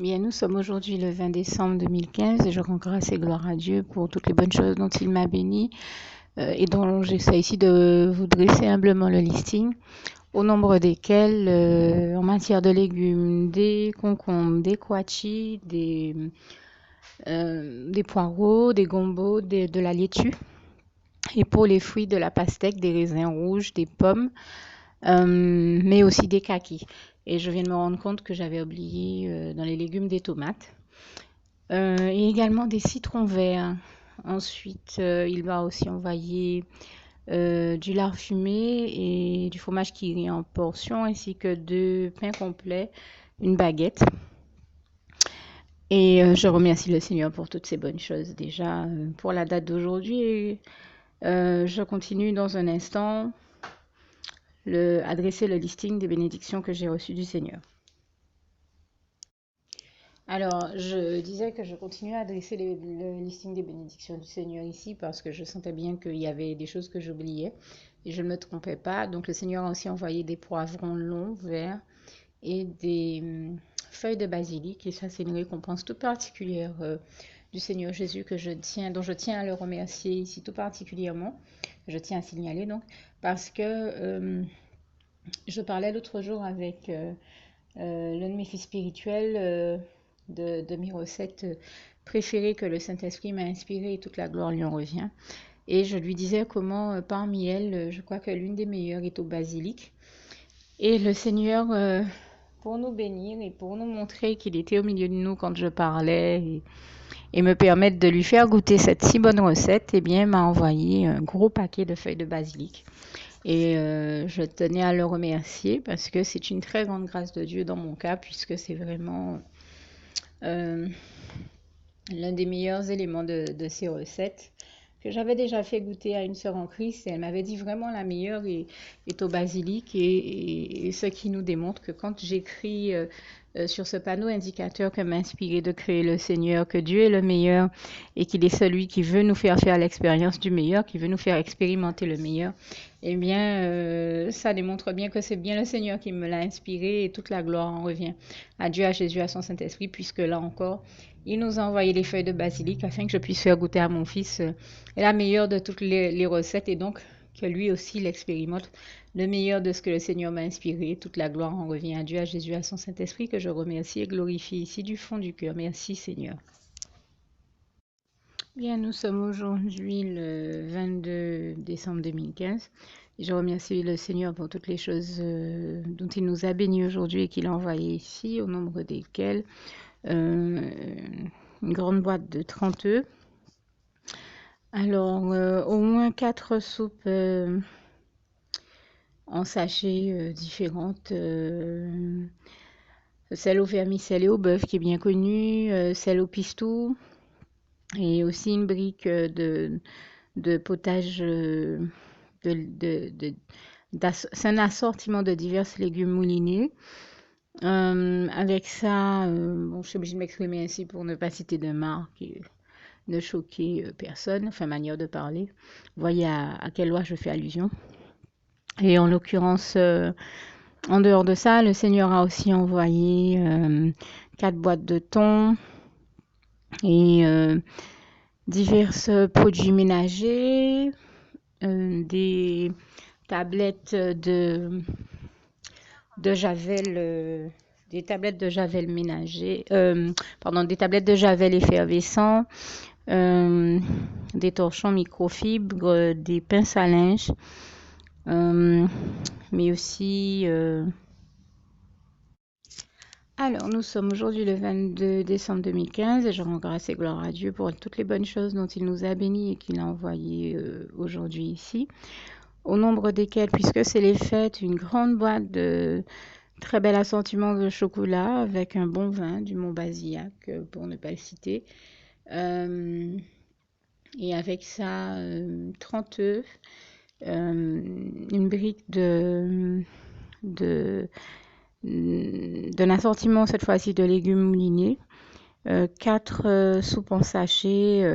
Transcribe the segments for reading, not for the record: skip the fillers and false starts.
Bien, nous sommes aujourd'hui le 20 décembre 2015 et je rends grâce et gloire à Dieu pour toutes les bonnes choses dont il m'a béni et dont j'essaie ici de vous dresser humblement le listing, au nombre desquels, en matière de légumes, des concombres, des quachis, des poireaux, des gombos, de la laitue, et pour les fruits de la pastèque, des raisins rouges, des pommes, mais aussi des kakis. Et je viens de me rendre compte que j'avais oublié dans les légumes des tomates. Et également des citrons verts. Ensuite, il va aussi envoyer du lard fumé et du fromage qui rit en portions, ainsi que 2 pains complets, une baguette. Et je remercie le Seigneur pour toutes ces bonnes choses déjà pour la date d'aujourd'hui. Et je continue dans un instant adresser le listing des bénédictions que j'ai reçues du Seigneur. Alors, je disais que je continuais à adresser le listing des bénédictions du Seigneur ici parce que je sentais bien qu'il y avait des choses que j'oubliais et je ne me trompais pas. Donc, le Seigneur a aussi envoyé des poivrons longs, verts et des feuilles de basilic. Et ça, c'est une récompense toute particulière du Seigneur Jésus dont je tiens à le remercier ici tout particulièrement. Je tiens à signaler donc parce que je parlais l'autre jour avec l'un de mes fils spirituels de mes recettes préférées que le Saint-Esprit m'a inspirées et toute la gloire lui en revient. Et je lui disais comment parmi elles, je crois que l'une des meilleures est au basilic. Et le Seigneur, pour nous bénir et pour nous montrer qu'il était au milieu de nous quand je parlais et me permettre de lui faire goûter cette si bonne recette, eh bien, m'a envoyé un gros paquet de feuilles de basilic. Et je tenais à le remercier parce que c'est une très grande grâce de Dieu dans mon cas, puisque c'est vraiment euh, l'un des meilleurs éléments de ces recettes que j'avais déjà fait goûter à une sœur en Christ. Et elle m'avait dit vraiment la meilleure est au basilic. Et ce qui nous démontre que quand j'écris sur ce panneau indicateur que m'a inspiré de créer le Seigneur, que Dieu est le meilleur et qu'il est celui qui veut nous faire faire l'expérience du meilleur, qui veut nous faire expérimenter le meilleur, eh bien, ça démontre bien que c'est bien le Seigneur qui me l'a inspiré et toute la gloire en revient à Dieu, à Jésus, à son Saint-Esprit, puisque là encore, il nous a envoyé les feuilles de basilic afin que je puisse faire goûter à mon fils la meilleure de toutes les recettes et donc que lui aussi l'expérimente, le meilleur de ce que le Seigneur m'a inspiré. Toute la gloire en revient à Dieu, à Jésus, à son Saint-Esprit que je remercie et glorifie ici du fond du cœur. Merci Seigneur. Bien, nous sommes aujourd'hui le 22 décembre 2015 et je remercie le Seigneur pour toutes les choses dont il nous a bénis aujourd'hui et qu'il a envoyé ici, au nombre desquelles une grande boîte de 30 œufs. Alors, au moins 4 soupes en sachets différentes. Celle au vermicelle et au bœuf qui est bien connue, celle au pistou et aussi une brique de potage. C'est un assortiment de divers légumes moulinés. Avec ça, bon, je suis obligée de m'exprimer ainsi pour ne pas citer de marque et ne choquer personne, enfin manière de parler. Vous voyez à quelle loi je fais allusion. Et en l'occurrence, en dehors de ça, le Seigneur a aussi envoyé 4 boîtes de thon et divers produits ménagers, des tablettes de javel, des tablettes de javel ménager, pardon, des tablettes de javel effervescent, des torchons microfibres, des pinces à linge, mais aussi alors, nous sommes aujourd'hui le 22 décembre 2015 et je rends grâce et gloire à Dieu pour toutes les bonnes choses dont il nous a bénis et qu'il a envoyées aujourd'hui ici. Au nombre desquels, puisque c'est les fêtes, une grande boîte de très bel assortiment de chocolat avec un bon vin du Mont-Bazillac, pour ne pas le citer. Et avec ça, 30 œufs, une brique d'un assortiment cette fois-ci de légumes moulinés, 4 soupes en sachet,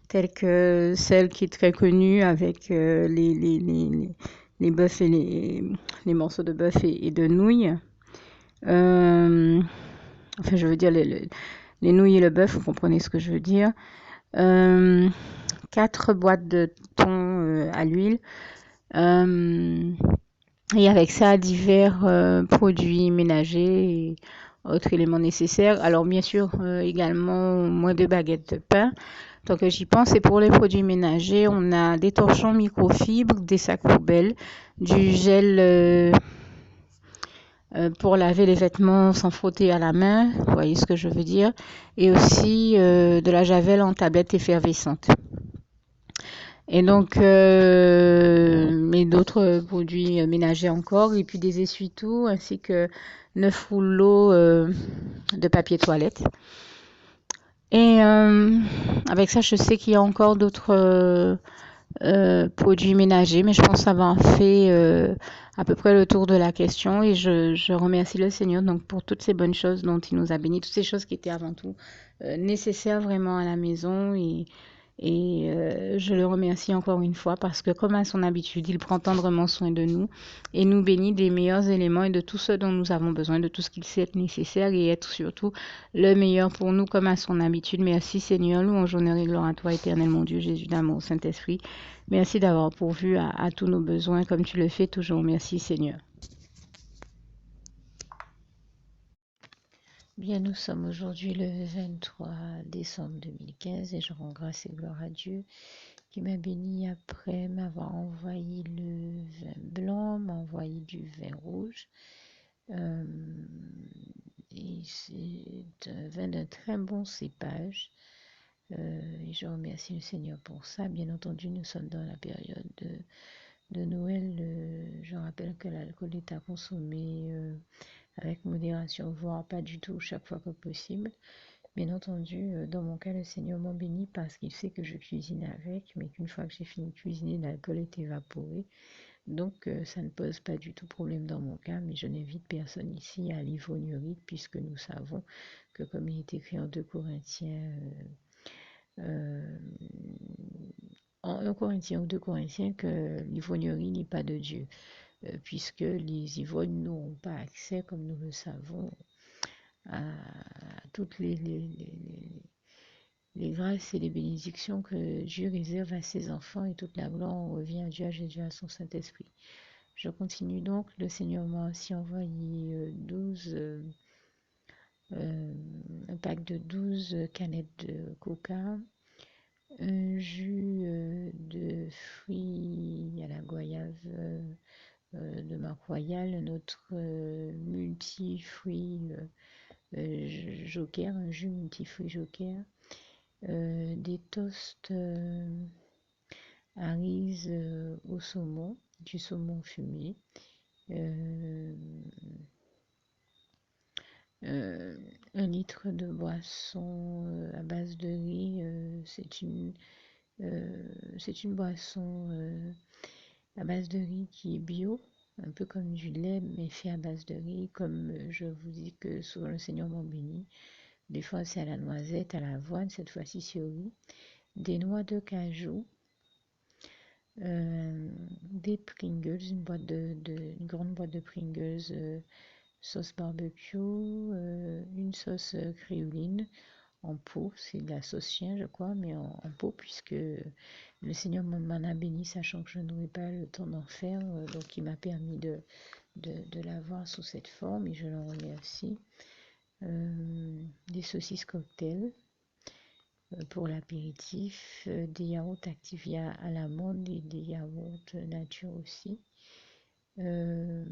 telles que celle qui est très connue avec les bœufs et les morceaux de bœuf et de nouilles. enfin je veux dire les nouilles et le bœuf, vous comprenez ce que je veux dire. 4 boîtes de thon à l'huile. Et avec ça, divers produits ménagers et autres éléments nécessaires. Alors bien sûr, également moins de baguettes de pain. Donc j'y pense. Et pour les produits ménagers, on a des torchons microfibres, des sacs poubelles, du gel pour laver les vêtements sans frotter à la main, vous voyez ce que je veux dire, et aussi de la javel en tablette effervescente. Et donc, et d'autres produits ménagers encore, et puis des essuie-tout, ainsi que 9 rouleaux de papier toilette. Et avec ça, je sais qu'il y a encore d'autres produits ménagers, mais je pense avoir fait à peu près le tour de la question et je remercie le Seigneur donc pour toutes ces bonnes choses dont il nous a bénis, toutes ces choses qui étaient avant tout nécessaires vraiment à la maison et je le remercie encore une fois parce que comme à son habitude, il prend tendrement soin de nous et nous bénit des meilleurs éléments et de tout ce dont nous avons besoin, de tout ce qu'il sait être nécessaire et être surtout le meilleur pour nous comme à son habitude. Merci Seigneur, louange, honneur et gloire à toi éternel mon Dieu, Jésus d'amour, Saint-Esprit. Merci d'avoir pourvu à tous nos besoins comme tu le fais toujours. Merci Seigneur. Bien, nous sommes aujourd'hui le 23 décembre 2015 et je rends grâce et gloire à Dieu qui m'a béni après m'avoir envoyé le vin blanc, m'a envoyé du vin rouge. Euh, et c'est un vin d'un très bon cépage. Et je remercie le Seigneur pour ça. Bien entendu, nous sommes dans la période de Noël. Je rappelle que l'alcool est à consommer avec modération, voire pas du tout chaque fois que possible. Bien entendu, dans mon cas, le Seigneur m'en bénit parce qu'il sait que je cuisine avec, mais qu'une fois que j'ai fini de cuisiner, l'alcool est évaporé. Donc, ça ne pose pas du tout problème dans mon cas, mais je n'invite personne ici à l'ivrognerie puisque nous savons que comme il est écrit en 2 Corinthiens, en 1 Corinthiens ou 2 Corinthiens, que l'ivrognerie n'est pas de Dieu, puisque les ivrognes n'auront pas accès, comme nous le savons, à toutes les grâces et les bénédictions que Dieu réserve à ses enfants et toute la gloire en revient à Dieu, à Jésus, à son Saint-Esprit. Je continue donc. Le Seigneur m'a aussi envoyé un pack de 12 canettes de coca, un jus de fruits à la goyave de marque Royale, un autre multifruits Joker, un jus multifruits Joker, des toasts Harry's au saumon, du saumon fumé, euh, 1 litre de boisson à base de riz. C'est une boisson à base de riz qui est bio, un peu comme du lait, mais fait à base de riz, comme je vous dis que souvent le Seigneur m'en bénit. Des fois c'est à la noisette, à l'avoine, cette fois-ci c'est au riz. Des noix de cajou, des Pringles, une grande boîte de Pringles, sauce barbecue, une sauce créoline en pot, c'est de la sauce chien je crois, mais en pot puisque le Seigneur m'en a béni sachant que je n'aurais pas le temps d'en faire, donc il m'a permis de l'avoir sous cette forme et je l'en remercie. Des saucisses cocktail pour l'apéritif, des yaourts Activia à l'amande et des yaourts nature aussi. Un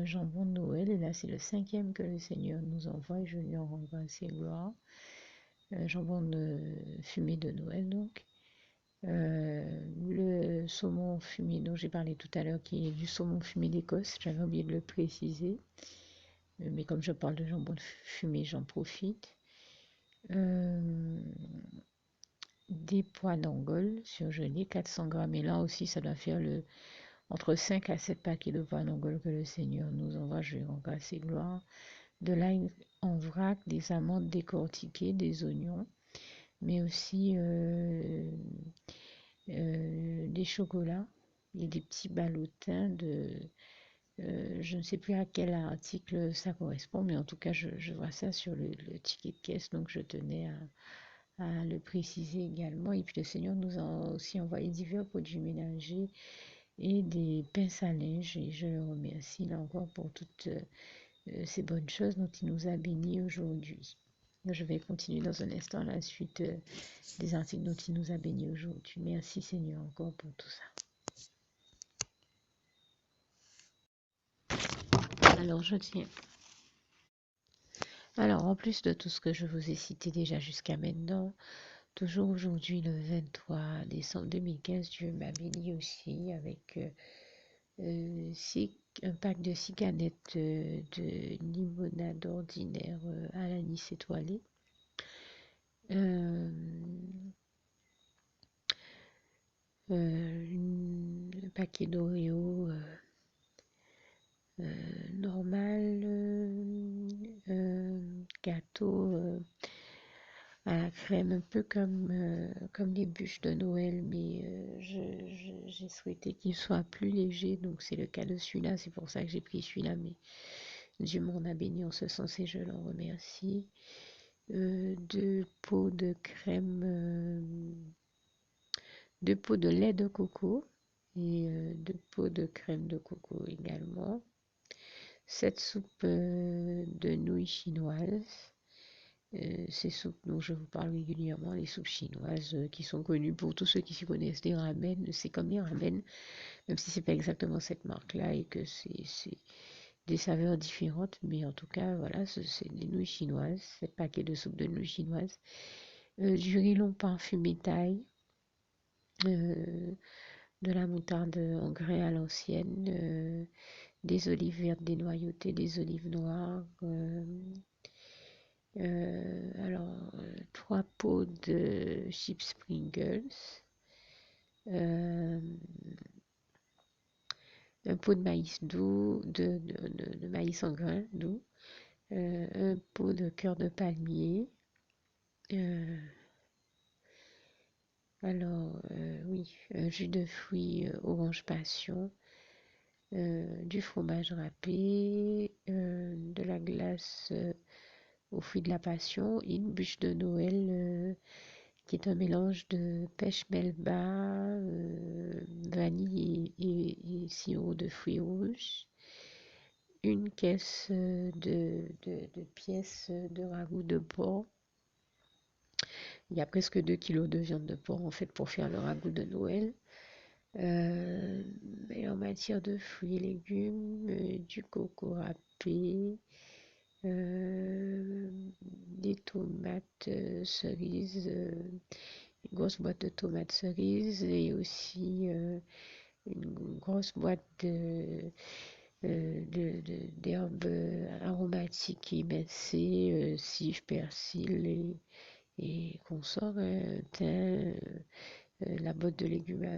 jambon de Noël, et là c'est le 5e que le Seigneur nous envoie et je lui en rends grâce et gloire. Jambon fumé de Noël donc. Le saumon fumé dont j'ai parlé tout à l'heure qui est du saumon fumé d'Écosse, j'avais oublié de le préciser, mais comme je parle de jambon fumé j'en profite. Des pois d'Angole surgelés, 400 grammes, et là aussi ça doit faire entre 5 à 7 paquets de pois d'Angole que le Seigneur nous envoie, je lui rends grâce et gloire. De l'ail en vrac, des amandes décortiquées, des oignons, mais aussi des chocolats et des petits ballotins Je ne sais plus à quel article ça correspond, mais en tout cas, je vois ça sur le ticket de caisse, donc je tenais à le préciser également. Et puis le Seigneur nous a aussi envoyé divers produits ménagers et des pinces à linge, et je le remercie là encore pour toutes ces bonnes choses dont il nous a bénis aujourd'hui. Je vais continuer dans un instant la suite des articles dont il nous a bénis aujourd'hui. Merci Seigneur encore pour tout ça. Alors je tiens. Alors en plus de tout ce que je vous ai cité déjà jusqu'à maintenant, toujours aujourd'hui le 23 décembre 2015, Dieu m'a béni aussi avec un pack de 6 canettes de limonade ordinaire à l'anis étoilé. Un paquet d'Oreo normal, gâteau à la crème, un peu comme les bûches de Noël, mais j'ai souhaité qu'il soit plus léger, donc c'est le cas de celui-là, c'est pour ça que j'ai pris celui-là, mais Dieu m'en a béni en ce sens et je l'en remercie. 2 pots de crème, 2 pots de lait de coco et 2 pots de crème de coco également. 7 soupes de nouilles chinoises. Ces soupes dont je vous parle régulièrement, les soupes chinoises qui sont connues pour tous ceux qui s'y connaissent des ramen. C'est comme les ramen, même si c'est pas exactement cette marque-là et que c'est des saveurs différentes. Mais en tout cas, voilà, c'est des nouilles chinoises, 7 paquets de soupes de nouilles chinoises. Du riz long parfumé thaï. De la moutarde en grains à l'ancienne, des olives vertes dénoyautées, des olives noires, alors 3 pots de chips Pringles, un pot de maïs doux, de maïs en grains doux, un pot de cœur de palmier, alors oui, un jus de fruits orange passion, du fromage râpé, de la glace aux fruits de la passion, et une bûche de Noël qui est un mélange de pêche melba, vanille et sirop de fruits rouges. Une caisse de pièces de ragoût de porc. Il y a presque 2 kilos de viande de porc en fait pour faire le ragoût de Noël. Et en matière de fruits et légumes, du coco râpé, des tomates cerises, une grosse boîte de tomates cerises et aussi une grosse boîte d'herbes aromatiques émincées, sif, persil et consorts, thym, la boîte de légumes,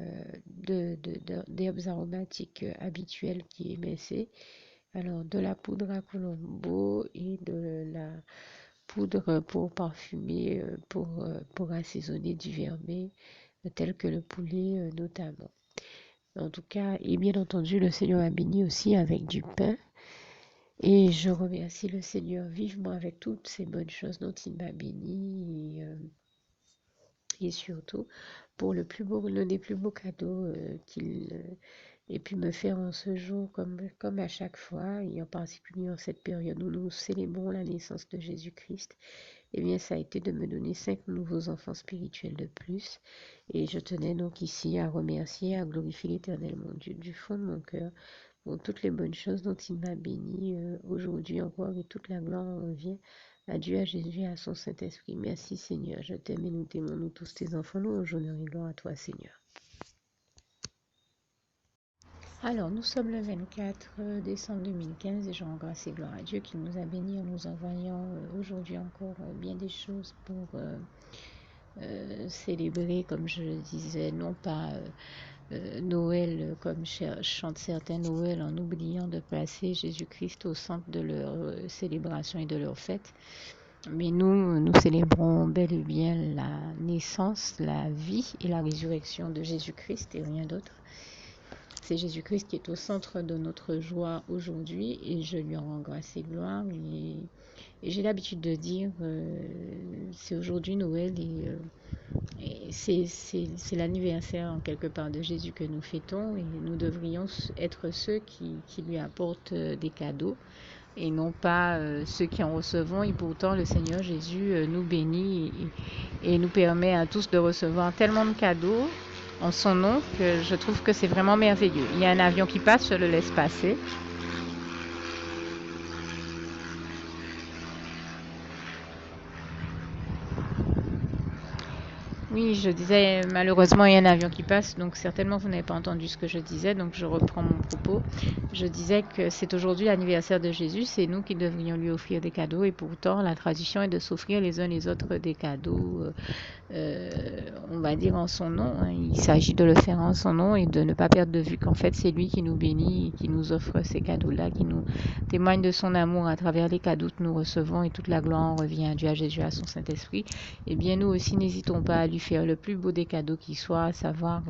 d'herbes aromatiques habituelles qui est émincée. Alors, de la poudre à colombo et de la poudre pour parfumer, pour assaisonner du vermeil, tel que le poulet notamment. En tout cas, et bien entendu, le Seigneur a béni aussi avec du pain. Et je remercie le Seigneur vivement avec toutes ces bonnes choses dont il m'a béni. Et surtout pour l'un des plus beaux cadeaux qu'il ait pu me faire en ce jour, comme à chaque fois, et en particulier en cette période où nous célébrons la naissance de Jésus-Christ. Eh bien, ça a été de me donner 5 nouveaux enfants spirituels de plus. Et je tenais donc ici à remercier, à glorifier l'Éternel, mon Dieu, du fond de mon cœur, pour toutes les bonnes choses dont il m'a béni aujourd'hui encore, et toute la gloire en revient à Dieu, à Jésus et à son Saint-Esprit. Merci Seigneur, je t'aime et nous t'aimons, nous tous tes enfants, nous honneur et gloire à toi Seigneur. Alors, nous sommes le 24 décembre 2015 et je rends grâce et gloire à Dieu qui nous a bénis en nous envoyant aujourd'hui encore bien des choses pour célébrer, comme je le disais, non pas Noël comme chantent certains Noël en oubliant de placer Jésus-Christ au centre de leur célébration et de leur fête. Mais nous célébrons bel et bien la naissance, la vie et la résurrection de Jésus-Christ et rien d'autre. c'est Jésus-Christ qui est au centre de notre joie aujourd'hui et je lui rends grâce et gloire. Et j'ai l'habitude de dire, c'est aujourd'hui Noël et c'est l'anniversaire en quelque part de Jésus que nous fêtons et nous devrions être ceux qui lui apportent des cadeaux et non pas ceux qui en recevons. Et pourtant, le Seigneur Jésus nous bénit et nous permet à tous de recevoir tellement de cadeaux en son nom que je trouve que c'est vraiment merveilleux. Il y a un avion qui passe, je le laisse passer. Oui, je disais, malheureusement, il y a un avion qui passe, donc certainement vous n'avez pas entendu ce que je disais, donc je reprends mon propos. Je disais que c'est aujourd'hui l'anniversaire de Jésus, c'est nous qui devrions lui offrir des cadeaux, et pourtant la tradition est de s'offrir les uns les autres des cadeaux, on va dire en son nom. Hein. Il s'agit de le faire en son nom et de ne pas perdre de vue qu'en fait c'est lui qui nous bénit et qui nous offre ces cadeaux-là, qui nous témoigne de son amour à travers les cadeaux que nous recevons et toute la gloire revient à Dieu, à Jésus, à son Saint-Esprit. Et bien nous aussi n'hésitons pas à lui faire le plus beau des cadeaux qui soit, à savoir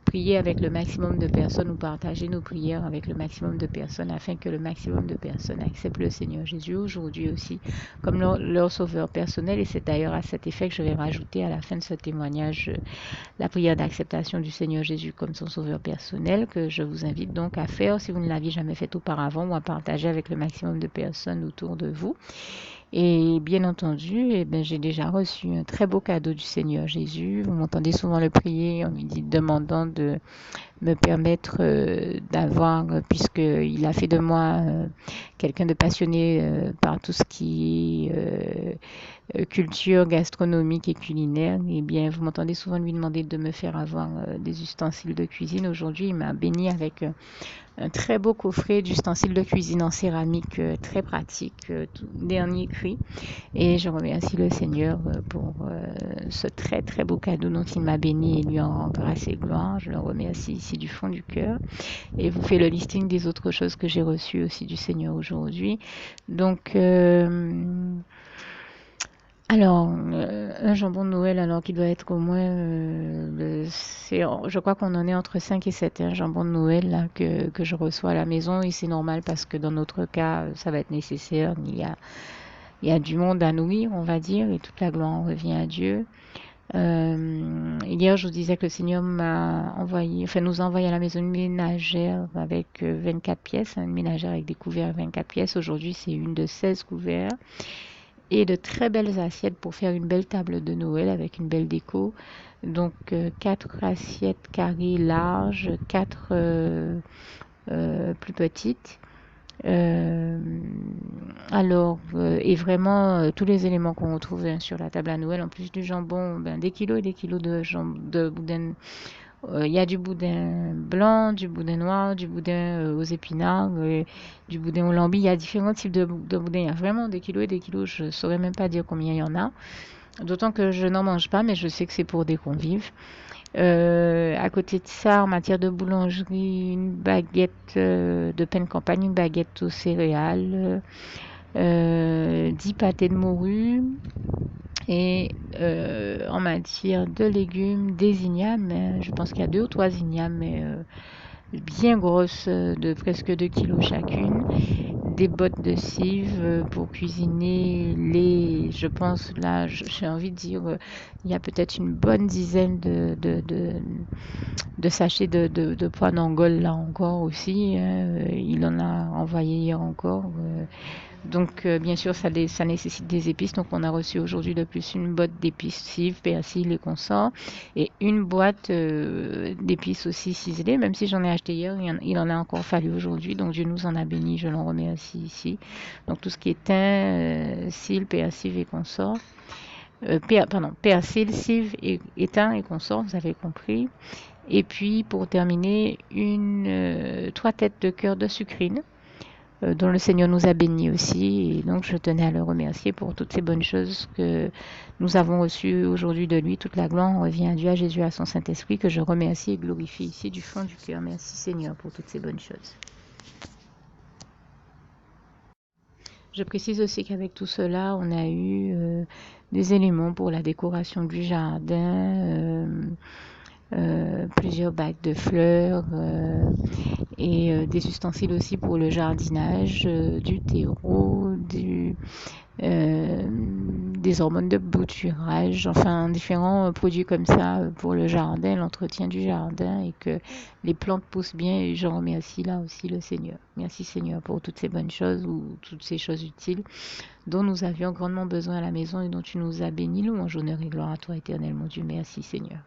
prier avec le maximum de personnes ou partager nos prières avec le maximum de personnes afin que le maximum de personnes acceptent le Seigneur Jésus aujourd'hui aussi comme leur sauveur personnel. Et c'est d'ailleurs à cet effet que je vais rajouter à la fin de ce témoignage la prière d'acceptation du Seigneur Jésus comme son sauveur personnel que je vous invite donc à faire si vous ne l'aviez jamais fait auparavant ou à partager avec le maximum de personnes autour de vous. Et bien entendu, j'ai déjà reçu un très beau cadeau du Seigneur Jésus. Vous m'entendez souvent le prier en lui demandant de me permettre d'avoir, puisqu'il a fait de moi quelqu'un de passionné par tout ce qui est culture gastronomique et culinaire. Et bien, vous m'entendez souvent lui demander de me faire avoir des ustensiles de cuisine. Aujourd'hui, il m'a béni avec un très beau coffret d'ustensiles de cuisine en céramique très pratique, dernier cri. Et je remercie le Seigneur pour ce très très beau cadeau dont il m'a béni et lui en rend grâce et gloire. Je le remercie ici du fond du cœur. Et vous faites le listing des autres choses que j'ai reçues aussi du Seigneur aujourd'hui. Donc, alors, un jambon de Noël, alors qu'il doit être au moins, je crois qu'on en est entre 5 et 7, un jambon de Noël là, que je reçois à la maison. Et c'est normal parce que dans notre cas, ça va être nécessaire. Il y a du monde à nourrir, on va dire, et toute la gloire revient à Dieu. Hier, je vous disais que le Seigneur m'a envoyé, enfin, nous a envoyé à la maison une ménagère avec 24 pièces, une ménagère avec des couverts 24 pièces. Aujourd'hui, c'est une de 16 couverts et de très belles assiettes pour faire une belle table de Noël avec une belle déco. Donc, 4 assiettes carrées larges, 4 plus petites. Euh, et vraiment, tous les éléments qu'on retrouve sur la table à Noël, en plus du jambon, des kilos et des kilos de boudin. Il y a du boudin blanc, du boudin noir, du boudin aux épinards, du boudin au lambi. Il y a différents types de boudin. Il y a vraiment des kilos et des kilos. Je ne saurais même pas dire combien il y en a. D'autant que je n'en mange pas, mais je sais que c'est pour des convives. À côté de ça, en matière de boulangerie, une baguette de pain de campagne, une baguette aux céréales, 10 pâtés de morue. Et en matière de légumes, des ignames, je pense qu'il y a 2 ou 3 ignames, bien grosses, de presque 2 kilos chacune. Des bottes de cive pour cuisiner je pense là, j'ai envie de dire, il y a peut-être une bonne dizaine de sachets de pois d'Angole là encore aussi. Il en a envoyé hier encore. Donc, bien sûr, ça nécessite des épices. Donc, on a reçu aujourd'hui de plus une boîte d'épices cives, persil et consorts. Et une boîte d'épices aussi ciselées. Même si j'en ai acheté hier, il en a encore fallu aujourd'hui. Donc, Dieu nous en a béni. Je l'en remercie ici. Donc, tout ce qui est thym, cils, persil et consorts. Persil, cive, thym et consorts, vous avez compris. Et puis, pour terminer, 3 têtes de cœur de sucrine dont le Seigneur nous a bénis aussi. Et donc, je tenais à le remercier pour toutes ces bonnes choses que nous avons reçues aujourd'hui de lui. Toute la gloire revient à Dieu, à Jésus, à son Saint-Esprit, que je remercie et glorifie ici du fond du cœur. Merci Seigneur pour toutes ces bonnes choses. Je précise aussi qu'avec tout cela, on a eu des éléments pour la décoration du jardin, plusieurs bacs de fleurs et des ustensiles aussi pour le jardinage, du terreau, des hormones de bouturage, enfin différents produits comme ça pour le jardin, l'entretien du jardin et que les plantes poussent bien. Et j'en remercie là aussi le Seigneur. Merci Seigneur pour toutes ces bonnes choses ou toutes ces choses utiles dont nous avions grandement besoin à la maison et dont tu nous as bénis. Louange, honneur et gloire à toi éternel mon Dieu. Merci Seigneur.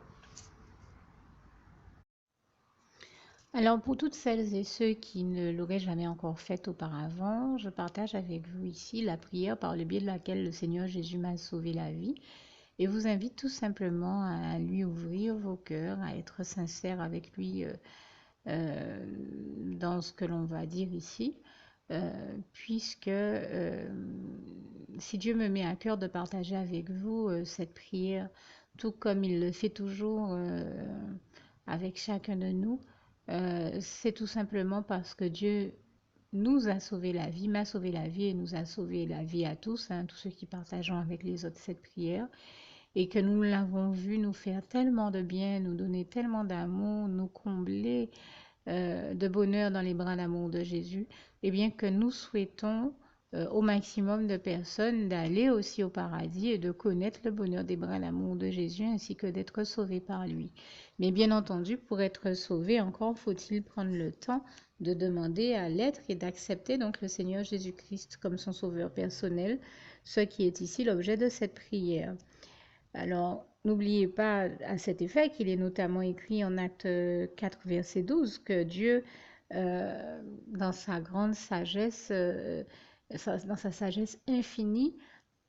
Alors pour toutes celles et ceux qui ne l'auraient jamais encore fait auparavant, je partage avec vous ici la prière par le biais de laquelle le Seigneur Jésus m'a sauvé la vie et vous invite tout simplement à lui ouvrir vos cœurs, à être sincère avec lui dans ce que l'on va dire ici, puisque si Dieu me met à cœur de partager avec vous cette prière, tout comme il le fait toujours avec chacun de nous, c'est tout simplement parce que Dieu nous a sauvé la vie, m'a sauvé la vie et nous a sauvé la vie à tous, hein, tous ceux qui partageons avec les autres cette prière, et que nous l'avons vu nous faire tellement de bien, nous donner tellement d'amour, nous combler de bonheur dans les bras d'amour de Jésus, et bien que nous souhaitons au maximum de personnes d'aller aussi au paradis et de connaître le bonheur des bras d'amour de Jésus ainsi que d'être sauvés par lui. Mais bien entendu, pour être sauvé, encore faut-il prendre le temps de demander à l'être et d'accepter donc le Seigneur Jésus-Christ comme son sauveur personnel, ce qui est ici l'objet de cette prière. Alors, n'oubliez pas à cet effet qu'il est notamment écrit en Acte 4, verset 12, que Dieu, dans sa grande sagesse, dans sa sagesse infinie,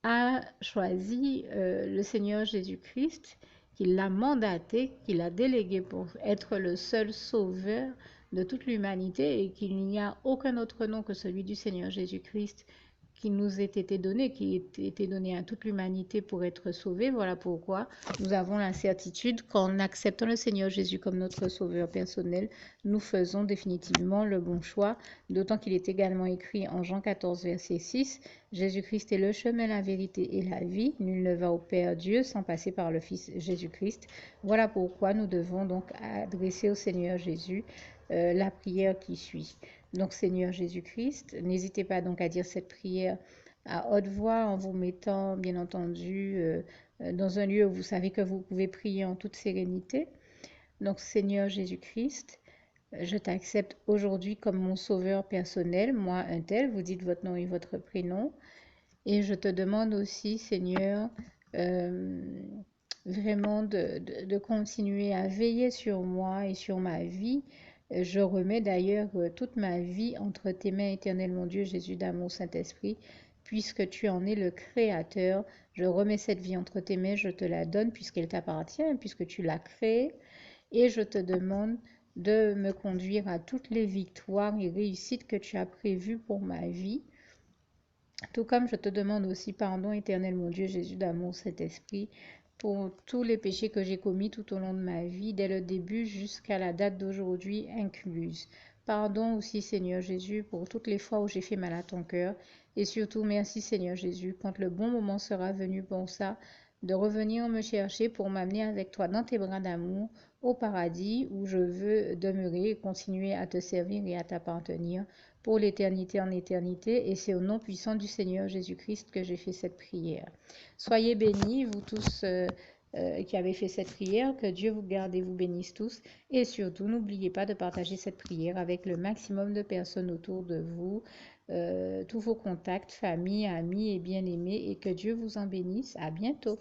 a choisi le Seigneur Jésus-Christ, qu'il l'a mandaté, qu'il a délégué pour être le seul sauveur de toute l'humanité et qu'il n'y a aucun autre nom que celui du Seigneur Jésus-Christ qui nous ait été donné, qui ait été donné à toute l'humanité pour être sauvé. Voilà pourquoi nous avons la certitude qu'en acceptant le Seigneur Jésus comme notre sauveur personnel, nous faisons définitivement le bon choix, d'autant qu'il est également écrit en Jean 14, verset 6, Jésus-Christ est le chemin, la vérité et la vie. Nul ne va au Père Dieu sans passer par le Fils Jésus-Christ. Voilà pourquoi nous devons donc adresser au Seigneur Jésus la prière qui suit. Donc Seigneur Jésus-Christ, n'hésitez pas donc à dire cette prière à haute voix en vous mettant bien entendu dans un lieu où vous savez que vous pouvez prier en toute sérénité. Donc Seigneur Jésus-Christ, je t'accepte aujourd'hui comme mon sauveur personnel, moi un tel, vous dites votre nom et votre prénom. Et je te demande aussi, Seigneur, vraiment de continuer à veiller sur moi et sur ma vie. Je remets d'ailleurs toute ma vie entre tes mains, éternel mon Dieu, Jésus d'amour, Saint-Esprit, puisque tu en es le Créateur. Je remets cette vie entre tes mains, je te la donne puisqu'elle t'appartient, puisque tu l'as créée. Et je te demande de me conduire à toutes les victoires et réussites que tu as prévues pour ma vie. Tout comme je te demande aussi pardon, éternel mon Dieu, Jésus d'amour, Saint-Esprit, pour tous les péchés que j'ai commis tout au long de ma vie, dès le début jusqu'à la date d'aujourd'hui incluse. Pardon aussi, Seigneur Jésus, pour toutes les fois où j'ai fait mal à ton cœur. Et surtout, merci, Seigneur Jésus, quand le bon moment sera venu pour ça, de revenir me chercher pour m'amener avec toi dans tes bras d'amour au paradis où je veux demeurer et continuer à te servir et à t'appartenir pour l'éternité en éternité. Et c'est au nom puissant du Seigneur Jésus-Christ que j'ai fait cette prière. Soyez bénis, vous tous qui avez fait cette prière, que Dieu vous garde et vous bénisse tous. Et surtout, n'oubliez pas de partager cette prière avec le maximum de personnes autour de vous, tous vos contacts, famille, amis et bien-aimés, et que Dieu vous en bénisse. À bientôt.